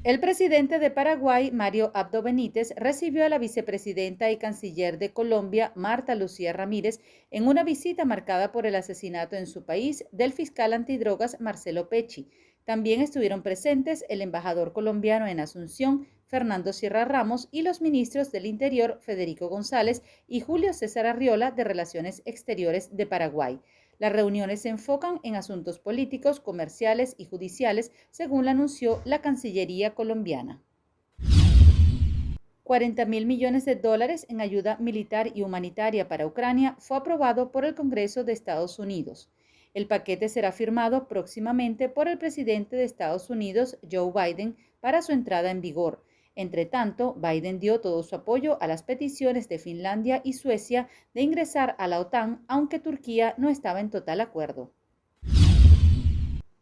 El presidente de Paraguay, Mario Abdo Benítez, recibió a la vicepresidenta y canciller de Colombia, Marta Lucía Ramírez, en una visita marcada por el asesinato en su país del fiscal antidrogas Marcelo Pecci. También estuvieron presentes el embajador colombiano en Asunción, Fernando Sierra Ramos, y los ministros del Interior, Federico González, y Julio César Arriola, de Relaciones Exteriores de Paraguay. Las reuniones se enfocan en asuntos políticos, comerciales y judiciales, según la anunció la Cancillería colombiana. 40.000 millones de dólares en ayuda militar y humanitaria para Ucrania fue aprobado por el Congreso de Estados Unidos. El paquete será firmado próximamente por el presidente de Estados Unidos, Joe Biden, para su entrada en vigor. Entre tanto, Biden dio todo su apoyo a las peticiones de Finlandia y Suecia de ingresar a la OTAN, aunque Turquía no estaba en total acuerdo.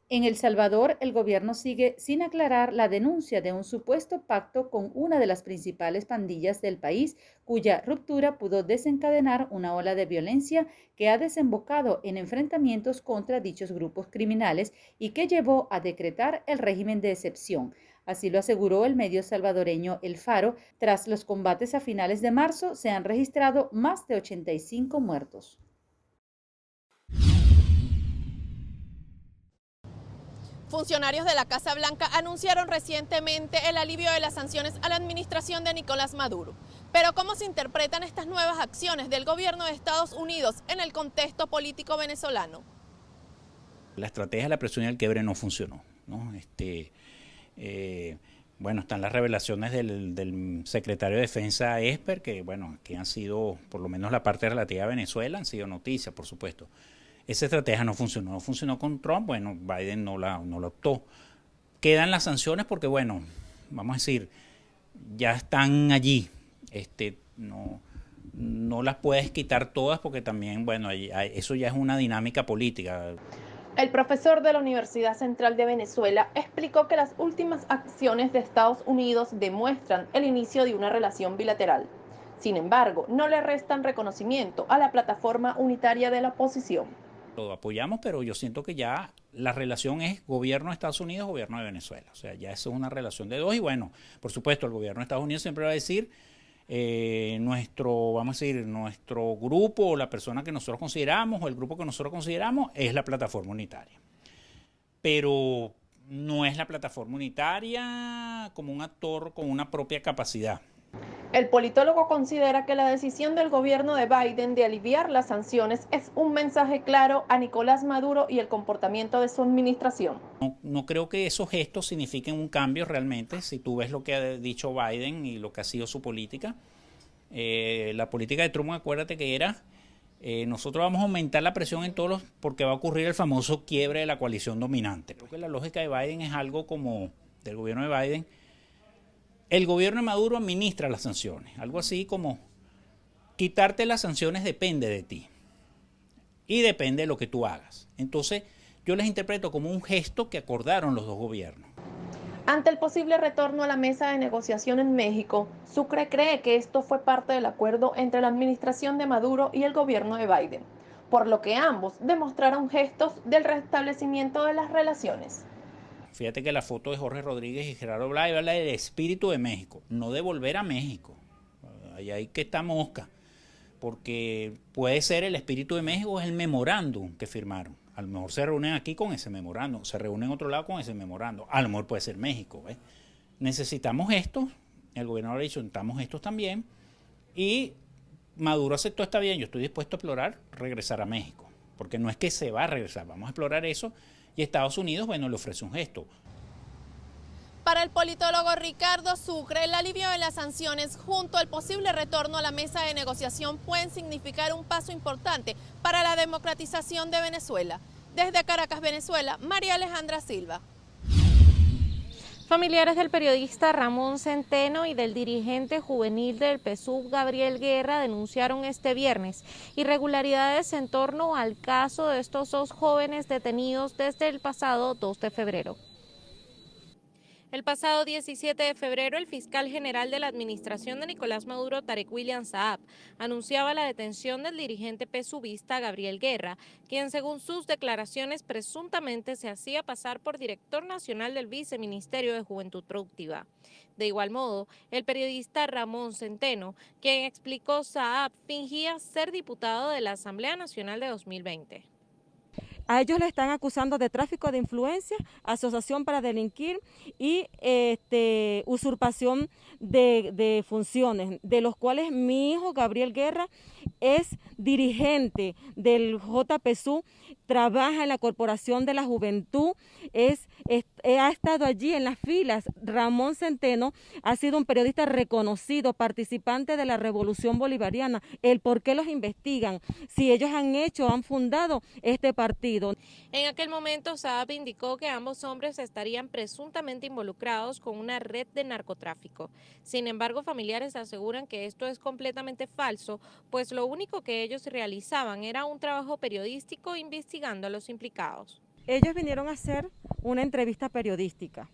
En El Salvador, el gobierno sigue sin aclarar la denuncia de un supuesto pacto con una de las principales pandillas del país, cuya ruptura pudo desencadenar una ola de violencia que ha desembocado en enfrentamientos contra dichos grupos criminales y que llevó a decretar el régimen de excepción. Así lo aseguró el medio salvadoreño El Faro. Tras los combates a finales de marzo, se han registrado más de 85 muertos. Funcionarios de la Casa Blanca anunciaron recientemente el alivio de las sanciones a la administración de Nicolás Maduro. Pero ¿cómo se interpretan estas nuevas acciones del gobierno de Estados Unidos en el contexto político venezolano? La estrategia de la presión y el quiebre no funcionó, ¿no? Bueno, están las revelaciones del secretario de Defensa Esper, que bueno, que han sido, por lo menos la parte relativa a Venezuela, han sido noticias, por supuesto. Esa estrategia no funcionó con Trump, bueno, Biden no la optó. Quedan las sanciones porque, bueno, vamos a decir, ya están allí, no las puedes quitar todas porque también, bueno, eso ya es una dinámica política. El profesor de la Universidad Central de Venezuela explicó que las últimas acciones de Estados Unidos demuestran el inicio de una relación bilateral. Sin embargo, no le restan reconocimiento a la plataforma unitaria de la oposición. Lo apoyamos, pero yo siento que ya la relación es gobierno de Estados Unidos, gobierno de Venezuela. O sea, ya eso es una relación de dos y bueno, por supuesto, el gobierno de Estados Unidos siempre va a decir nuestro grupo o la persona que nosotros consideramos o el grupo que nosotros consideramos es la plataforma unitaria. Pero no es la plataforma unitaria como un actor con una propia capacidad. El politólogo considera que la decisión del gobierno de Biden de aliviar las sanciones es un mensaje claro a Nicolás Maduro y el comportamiento de su administración. No creo que esos gestos signifiquen un cambio realmente. Si tú ves lo que ha dicho Biden y lo que ha sido su política, la política de Trump, acuérdate que era nosotros vamos a aumentar la presión en todos porque va a ocurrir el famoso quiebre de la coalición dominante. Creo que la lógica de Biden es algo como del gobierno de Biden. El gobierno de Maduro administra las sanciones, algo así como quitarte las sanciones depende de ti y depende de lo que tú hagas. Entonces yo les interpreto como un gesto que acordaron los dos gobiernos. Ante el posible retorno a la mesa de negociación en México, Sucre cree que esto fue parte del acuerdo entre la administración de Maduro y el gobierno de Biden. por lo que ambos demostraron gestos del restablecimiento de las relaciones. Fíjate que la foto de Jorge Rodríguez y Gerardo Blay habla del espíritu de México, no de volver a México. Ahí hay que estar mosca, porque puede ser el espíritu de México es el memorándum que firmaron. A lo mejor se reúnen aquí con ese memorándum, se reúnen en otro lado con ese memorándum. A lo mejor puede ser México, ¿ves? Necesitamos esto, el gobernador ha dicho, necesitamos estos también, y Maduro aceptó, está bien, yo estoy dispuesto a explorar regresar a México, porque no es que se va a regresar, vamos a explorar eso, y Estados Unidos, bueno, le ofrece un gesto. Para el politólogo Ricardo Sucre, el alivio de las sanciones junto al posible retorno a la mesa de negociación pueden significar un paso importante para la democratización de Venezuela. Desde Caracas, Venezuela, María Alejandra Silva. Familiares del periodista Ramón Centeno y del dirigente juvenil del PSUV, Gabriel Guerra, denunciaron este viernes irregularidades en torno al caso de estos dos jóvenes detenidos desde el pasado 2 de febrero. El pasado 17 de febrero, el fiscal general de la administración de Nicolás Maduro, Tarek William Saab, anunciaba la detención del dirigente PSUVista Gabriel Guerra, quien según sus declaraciones presuntamente se hacía pasar por director nacional del Viceministerio de Juventud Productiva. De igual modo, el periodista Ramón Centeno, quien explicó Saab, fingía ser diputado de la Asamblea Nacional de 2020. A ellos le están acusando de tráfico de influencia, asociación para delinquir y usurpación de funciones, de los cuales mi hijo Gabriel Guerra es dirigente del JPSU, trabaja en la Corporación de la Juventud, ha estado allí en las filas. Ramón Centeno ha sido un periodista reconocido, participante de la Revolución Bolivariana. El por qué los investigan, si ellos han fundado este partido. En aquel momento, Saab indicó que ambos hombres estarían presuntamente involucrados con una red de narcotráfico. Sin embargo, familiares aseguran que esto es completamente falso, pues lo único que ellos realizaban era un trabajo periodístico investigando a los implicados. Ellos vinieron a hacer una entrevista periodística,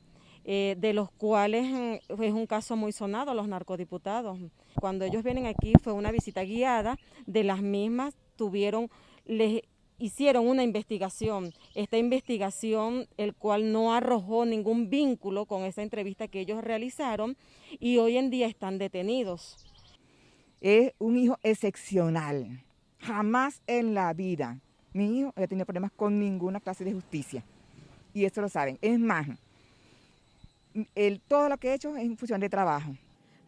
de los cuales es un caso muy sonado, los narcodiputados. Cuando ellos vienen aquí fue una visita guiada, de las mismas les hicieron una investigación. Esta investigación, el cual no arrojó ningún vínculo con esa entrevista que ellos realizaron, y hoy en día están detenidos. Es un hijo excepcional, jamás en la vida mi hijo ha tenido problemas con ninguna clase de justicia, y eso lo saben. Es más, todo lo que he hecho es en función de trabajo.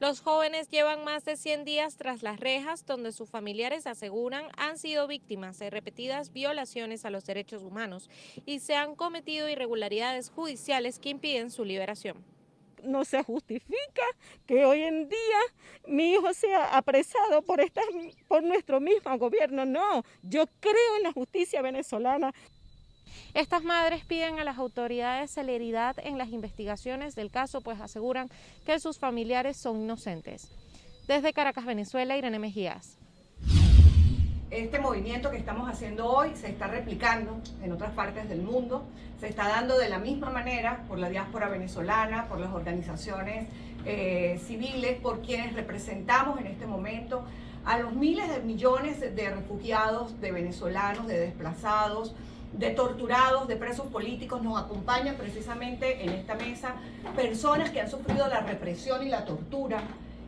Los jóvenes llevan más de 100 días tras las rejas, donde sus familiares aseguran han sido víctimas de repetidas violaciones a los derechos humanos y se han cometido irregularidades judiciales que impiden su liberación. No se justifica que hoy en día mi hijo sea apresado por nuestro mismo gobierno. No, yo creo en la justicia venezolana. Estas madres piden a las autoridades celeridad en las investigaciones del caso, pues aseguran que sus familiares son inocentes. Desde Caracas, Venezuela, Irene Mejías. Este movimiento que estamos haciendo hoy se está replicando en otras partes del mundo, se está dando de la misma manera por la diáspora venezolana, por las organizaciones civiles, por quienes representamos en este momento a los miles de millones de refugiados, de venezolanos, de desplazados, de torturados, de presos políticos. Nos acompañan precisamente en esta mesa personas que han sufrido la represión y la tortura,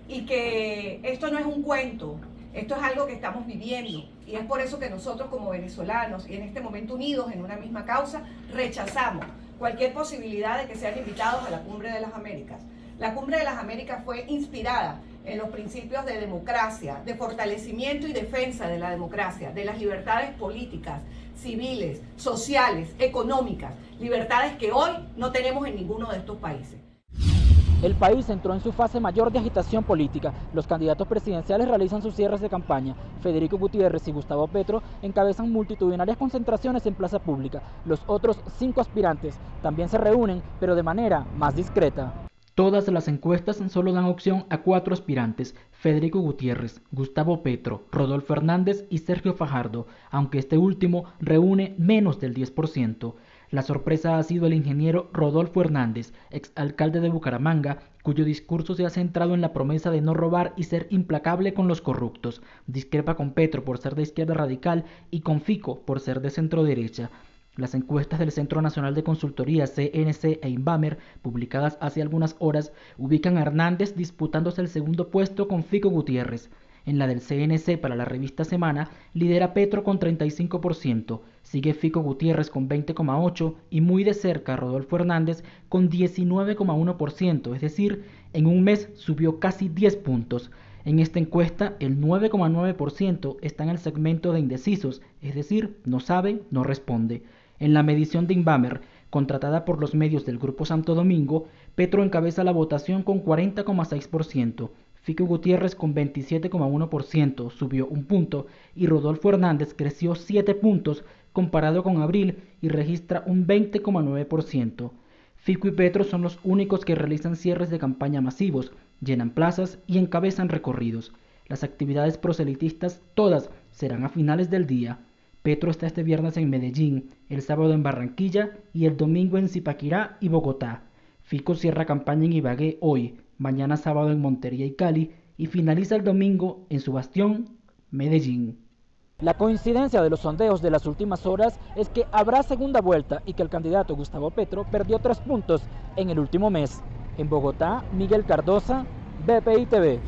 y que esto no es un cuento. Esto es algo que estamos viviendo, y es por eso que nosotros como venezolanos, y en este momento unidos en una misma causa, rechazamos cualquier posibilidad de que sean invitados a la Cumbre de las Américas. La Cumbre de las Américas fue inspirada en los principios de democracia, de fortalecimiento y defensa de la democracia, de las libertades políticas, civiles, sociales, económicas, libertades que hoy no tenemos en ninguno de estos países. El país entró en su fase mayor de agitación política. Los candidatos presidenciales realizan sus cierres de campaña. Federico Gutiérrez y Gustavo Petro encabezan multitudinarias concentraciones en plaza pública. Los otros 5 aspirantes también se reúnen, pero de manera más discreta. Todas las encuestas solo dan opción a 4 aspirantes: Federico Gutiérrez, Gustavo Petro, Rodolfo Hernández y Sergio Fajardo, aunque este último reúne menos del 10%. La sorpresa ha sido el ingeniero Rodolfo Hernández, exalcalde de Bucaramanga, cuyo discurso se ha centrado en la promesa de no robar y ser implacable con los corruptos. Discrepa con Petro por ser de izquierda radical y con Fico por ser de centro derecha. Las encuestas del Centro Nacional de Consultoría CNC e Inbamer, publicadas hace algunas horas, ubican a Hernández disputándose el segundo puesto con Fico Gutiérrez. En la del CNC para la revista Semana, lidera Petro con 35%, sigue Fico Gutiérrez con 20,8% y muy de cerca Rodolfo Hernández con 19,1%, es decir, en un mes subió casi 10 puntos. En esta encuesta, el 9,9% está en el segmento de indecisos, es decir, no sabe, no responde. En la medición de Inbamer, contratada por los medios del Grupo Santo Domingo, Petro encabeza la votación con 40,6%. Fico Gutiérrez con 27,1% subió un punto y Rodolfo Hernández creció 7 puntos comparado con abril y registra un 20,9%. Fico y Petro son los únicos que realizan cierres de campaña masivos, llenan plazas y encabezan recorridos. Las actividades proselitistas todas serán a finales del día. Petro está este viernes en Medellín, el sábado en Barranquilla y el domingo en Zipaquirá y Bogotá. Fico cierra campaña en Ibagué hoy, mañana sábado en Montería y Cali y finaliza el domingo en su bastión, Medellín. La coincidencia de los sondeos de las últimas horas es que habrá segunda vuelta y que el candidato Gustavo Petro perdió 3 puntos en el último mes. En Bogotá, Miguel Cardosa, BPI TV.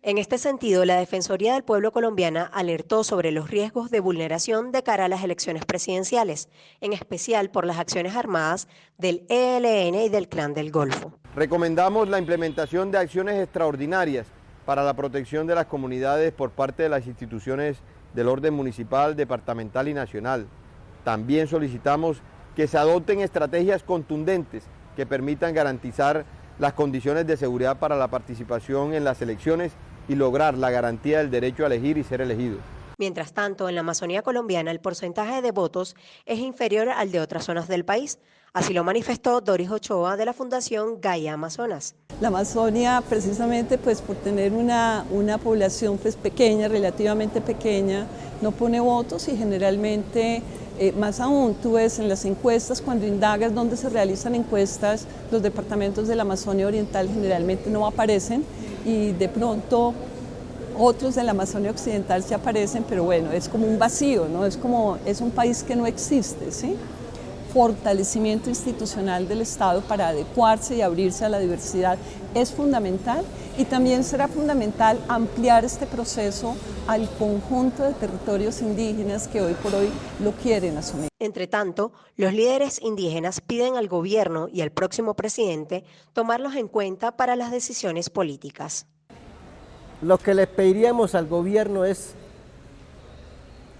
En este sentido, la Defensoría del Pueblo colombiana alertó sobre los riesgos de vulneración de cara a las elecciones presidenciales, en especial por las acciones armadas del ELN y del Clan del Golfo. Recomendamos la implementación de acciones extraordinarias para la protección de las comunidades por parte de las instituciones del orden municipal, departamental y nacional. También solicitamos que se adopten estrategias contundentes que permitan garantizar las condiciones de seguridad para la participación en las elecciones y lograr la garantía del derecho a elegir y ser elegidos. Mientras tanto, en la Amazonía colombiana el porcentaje de votos es inferior al de otras zonas del país. Así lo manifestó Doris Ochoa de la Fundación Gaia Amazonas. La Amazonia, precisamente pues por tener una población pues pequeña, relativamente pequeña, no pone votos y generalmente, más aún, tú ves en las encuestas, cuando indagas dónde se realizan encuestas, los departamentos de la Amazonia Oriental generalmente no aparecen y de pronto otros de la Amazonia Occidental sí aparecen, pero bueno, es como un vacío, ¿no? Es un país que no existe, ¿sí? Fortalecimiento institucional del Estado para adecuarse y abrirse a la diversidad es fundamental y también será fundamental ampliar este proceso al conjunto de territorios indígenas que hoy por hoy lo quieren asumir. Entre tanto, los líderes indígenas piden al gobierno y al próximo presidente tomarlos en cuenta para las decisiones políticas. Lo que le pediríamos al gobierno es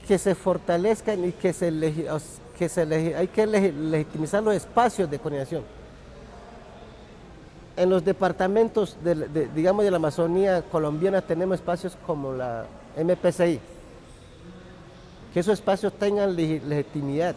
que se fortalezcan y que hay que legitimizar los espacios de coordinación. En los departamentos digamos de la Amazonía colombiana tenemos espacios como la MPCI, que esos espacios tengan legitimidad.